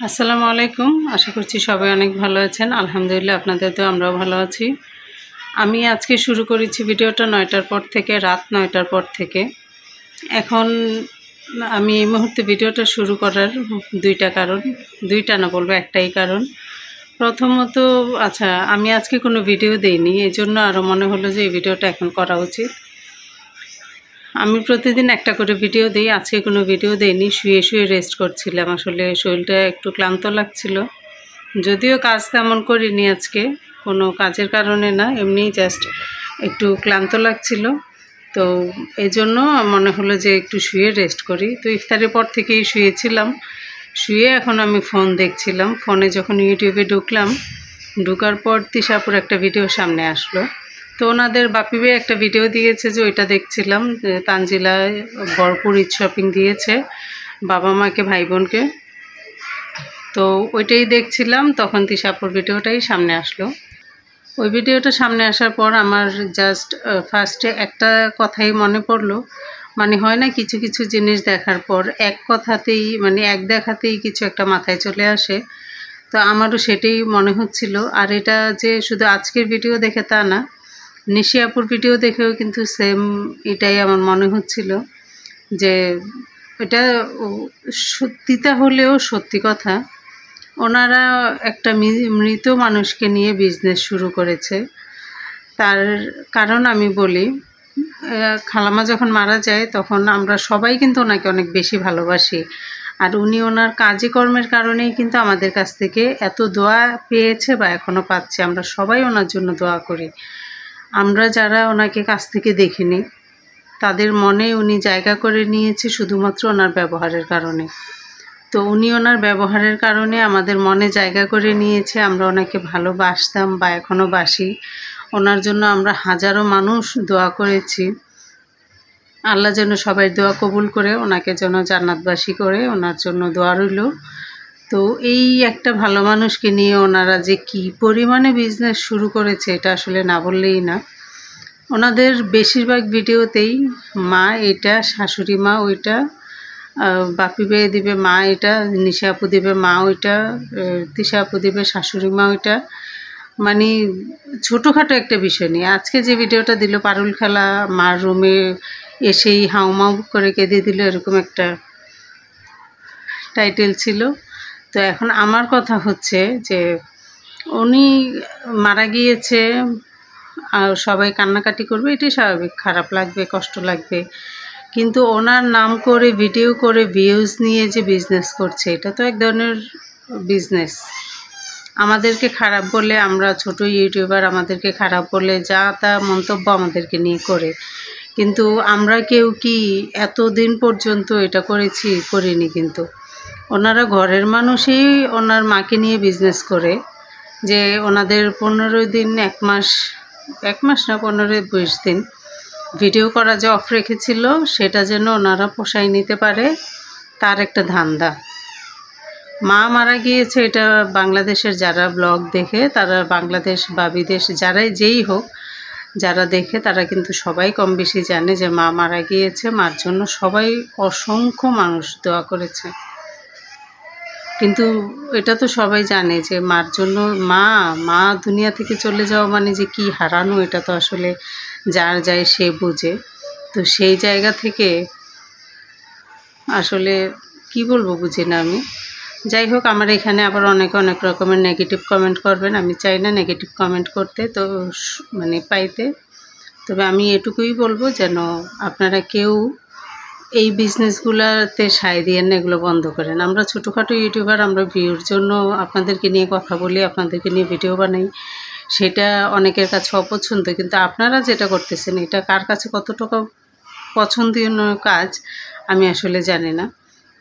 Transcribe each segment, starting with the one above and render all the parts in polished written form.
আসসালামু আলাইকুম। আশা করছি সবাই অনেক ভালো আছেন। আলহামদুলিল্লাহ আপনাদের তো আমরাও ভালো আছি। আমি আজকে শুরু করেছি ভিডিওটা ৯টার পর থেকে, রাত ৯টার পর থেকে। এখন আমি এই মুহূর্তে ভিডিওটা শুরু করার ২টা কারণ, ২টা না বলবো একটাই কারণ। প্রথমত আমি আজকে কোনো ভিডিও দেইনি, এজন্য আরও মনে হলো যে এই ভিডিওটা এখন করা উচিত। আমি প্রতিদিন একটা করে ভিডিও দিই, আজকে কোনো ভিডিও দেইনি, শুয়ে শুয়ে রেস্ট করছিলাম। আসলে শরীরটা একটু ক্লান্ত লাগছিল, যদিও কাজ তেমন করিনি আজকে, কোনো কাজের কারণে না, এমনিই জাস্ট একটু ক্লান্ত লাগছিল। তো এই জন্য মনে হলো যে একটু শুয়ে রেস্ট করি। তো ইফতারের পর থেকেই শুয়েছিলাম, শুয়ে এখন আমি ফোন দেখছিলাম। ফোনে যখন ইউটিউবে ঢুকার পর তিশাপুর একটা ভিডিও সামনে আসলো। তো ওনাদের বাপি ভাই একটা ভিডিও দিয়েছে, যে ওইটা দেখছিলাম, যে তানজিলায় ভরপুর ঈদ শপিং দিয়েছে বাবা মাকে ভাই বোনকে। তো ওইটাই দেখছিলাম, তখন তিশাপুর ভিডিওটাই সামনে আসলো। ওই ভিডিওটা সামনে আসার পর আমার জাস্ট ফার্স্টে একটা কথাই মনে পড়লো, মানে হয় না কিছু কিছু জিনিস দেখার পর এক কথাতেই, মানে এক দেখাতেই কিছু একটা মাথায় চলে আসে। তো আমারও সেটাই মনে হচ্ছিল। আর এটা যে শুধু আজকের ভিডিও দেখে তা না, নিশিয়াপুর ভিডিও দেখেও কিন্তু সেম এটাই আমার মনে হচ্ছিল, যে এটা সত্যিটা হলেও সত্যি কথা। ওনারা একটা মৃত মানুষকে নিয়ে বিজনেস শুরু করেছে। তার কারণ আমি বলি, খালামা যখন মারা যায় তখন আমরা সবাই কিন্তু ওনাকে অনেক বেশি ভালোবাসি। আর উনি ওনার কাজে কর্মের কারণেই কিন্তু আমাদের কাছ থেকে এত দোয়া পেয়েছে বা এখনও পাচ্ছে। আমরা সবাই ওনার জন্য দোয়া করি। আমরা যারা ওনাকে কাছ থেকে দেখিনি, তাদের মনে উনি জায়গা করে নিয়েছে শুধুমাত্র ওনার ব্যবহারের কারণে। তো উনি ওনার ব্যবহারের কারণে আমাদের মনে জায়গা করে নিয়েছে। আমরা ওনাকে ভালোবাসতাম বা এখনও বাসি। ওনার জন্য আমরা হাজারো মানুষ দোয়া করেছি। আল্লাহ যেন সবাই দোয়া কবুল করে ওনাকে যেন জান্নাতবাসী করে, ওনার জন্য দোয়া রইল। তো এই একটা ভালো মানুষকে নিয়ে ওনারা যে কী পরিমাণে বিজনেস শুরু করেছে, এটা আসলে না বললেই না। ওনাদের বেশিরভাগ ভিডিওতেই মা এটা, শাশুড়ি মা ওইটা, বাপি ভাই দিবে মা এটা, নিশা আপু দিবে মা ওইটা, তিশা আপু দিবে শাশুড়ি মা ওইটা। মানে ছোটোখাটো একটা বিষয় নিয়ে আজকে যে ভিডিওটা দিল, পারুল খেলা মার রুমে এসেই হাউমাউ করে কেঁদে দিল, এরকম একটা টাইটেল ছিল। তো এখন আমার কথা হচ্ছে যে উনি মারা গিয়েছে আর সবাই কান্নাকাটি করবে, এটাই স্বাভাবিক, খারাপ লাগবে, কষ্ট লাগবে। কিন্তু ওনার নাম করে ভিডিও করে ভিউজ নিয়ে যে বিজনেস করছে, এটা তো এক ধরনের বিজনেস। আমাদেরকে খারাপ বলে, আমরা ছোট ইউটিউবার, আমাদেরকে খারাপ বলে যা তা মন্তব্য আমাদেরকে নিয়ে করে, কিন্তু আমরা কেউ কি এতদিন পর্যন্ত এটা করিনি। কিন্তু ওনারা ঘরের মানুষই ওনার মাকে নিয়ে বিজনেস করে, যে ওনাদের 15 দিন, এক মাস না 15-20 দিন ভিডিও করা যে অফ রেখেছিল, সেটা যেন ওনারা পোষায় নিতে পারে, তার একটা ধান্দা। মা মারা গিয়েছে, এটা বাংলাদেশের যারা ব্লগ দেখে, তারা বাংলাদেশ বা বিদেশ যারাই যেই হোক, যারা দেখে তারা কিন্তু সবাই কম বেশি জানে যে মা মারা গিয়েছে। মার জন্য সবাই অসংখ্য মানুষ দোয়া করেছে, কিন্তু এটা তো সবাই জানে যে মার জন্য, মা দুনিয়া থেকে চলে যাওয়া মানে যে কি হারানো, এটা তো আসলে যার যায় সে বুঝে। তো সেই জায়গা থেকে আসলে কি বলবো, বুঝি না আমি। যাই হোক, আমার এখানে আবার অনেক রকমের নেগেটিভ কমেন্ট করবেন, আমি চাই না নেগেটিভ কমেন্ট করতে, তো মানে পাইতে। তবে আমি এটুকুই বলবো, যেন আপনারা কেউ এই বিজনেসগুলোতে সায় দিয়েন না, এগুলো বন্ধ করেন। আমরা ছোটোখাটো ইউটিউবার, আমরা ভিউর জন্য আপনাদেরকে নিয়ে কথা বলি, আপনাদেরকে নিয়ে ভিডিও বানাই, সেটা অনেকের কাছে অপছন্দ। কিন্তু আপনারা যেটা করতেছেন, এটা কার কাছে কতটুকু পছন্দনীয় কাজ আমি আসলে জানি না।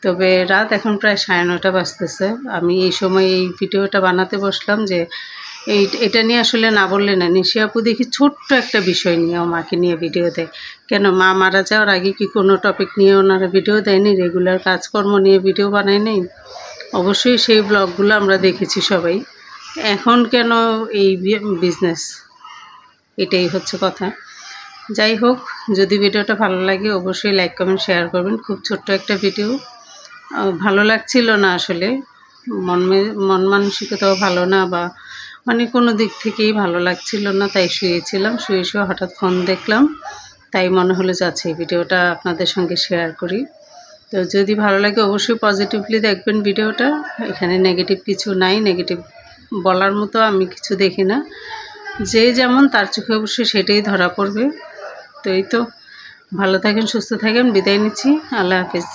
তবে রাত এখন প্রায় 9:30 বাজতেছে। আমি এই সময় এই ভিডিওটা বানাতে বসলাম, যে এটা নিয়ে আসলে না বললে না। নিশি আপু দেখি ছোট্ট একটা বিষয় নিয়ে ও মাকে নিয়ে ভিডিও দেয়। কেন, মা মারা যাওয়ার আগে কি কোনো টপিক নিয়ে ওনারা ভিডিও দেয়নি? রেগুলার কাজকর্ম নিয়ে ভিডিও বানায় নেই? অবশ্যই সেই ব্লগগুলো আমরা দেখেছি সবাই। এখন কেন এই বিজনেস? এটাই হচ্ছে কথা। যাই হোক, যদি ভিডিওটা ভালো লাগে অবশ্যই লাইক কমেন্ট শেয়ার করবেন। খুব ছোট্ট একটা ভিডিও, ভালো লাগছিল না আসলে, মন মানসিকতাও ভালো না, বা মানে কোনো দিক থেকেই ভালো লাগছিল না, তাই শুয়েছিলাম। শুয়ে হঠাৎ ফোন দেখলাম, তাই মনে হলো যে আচ্ছা এই ভিডিওটা আপনাদের সঙ্গে শেয়ার করি। তো যদি ভালো লাগে অবশ্যই পজিটিভলি দেখবেন ভিডিওটা। এখানে নেগেটিভ কিছু নাই, নেগেটিভ বলার মতো আমি কিছু দেখি না। যে যেমন তার চোখে অবশ্যই সেটাই ধরা পড়বে। তো এই তো, ভালো থাকেন, সুস্থ থাকেন, বিদায় নিচ্ছি। আল্লাহ হাফিজ।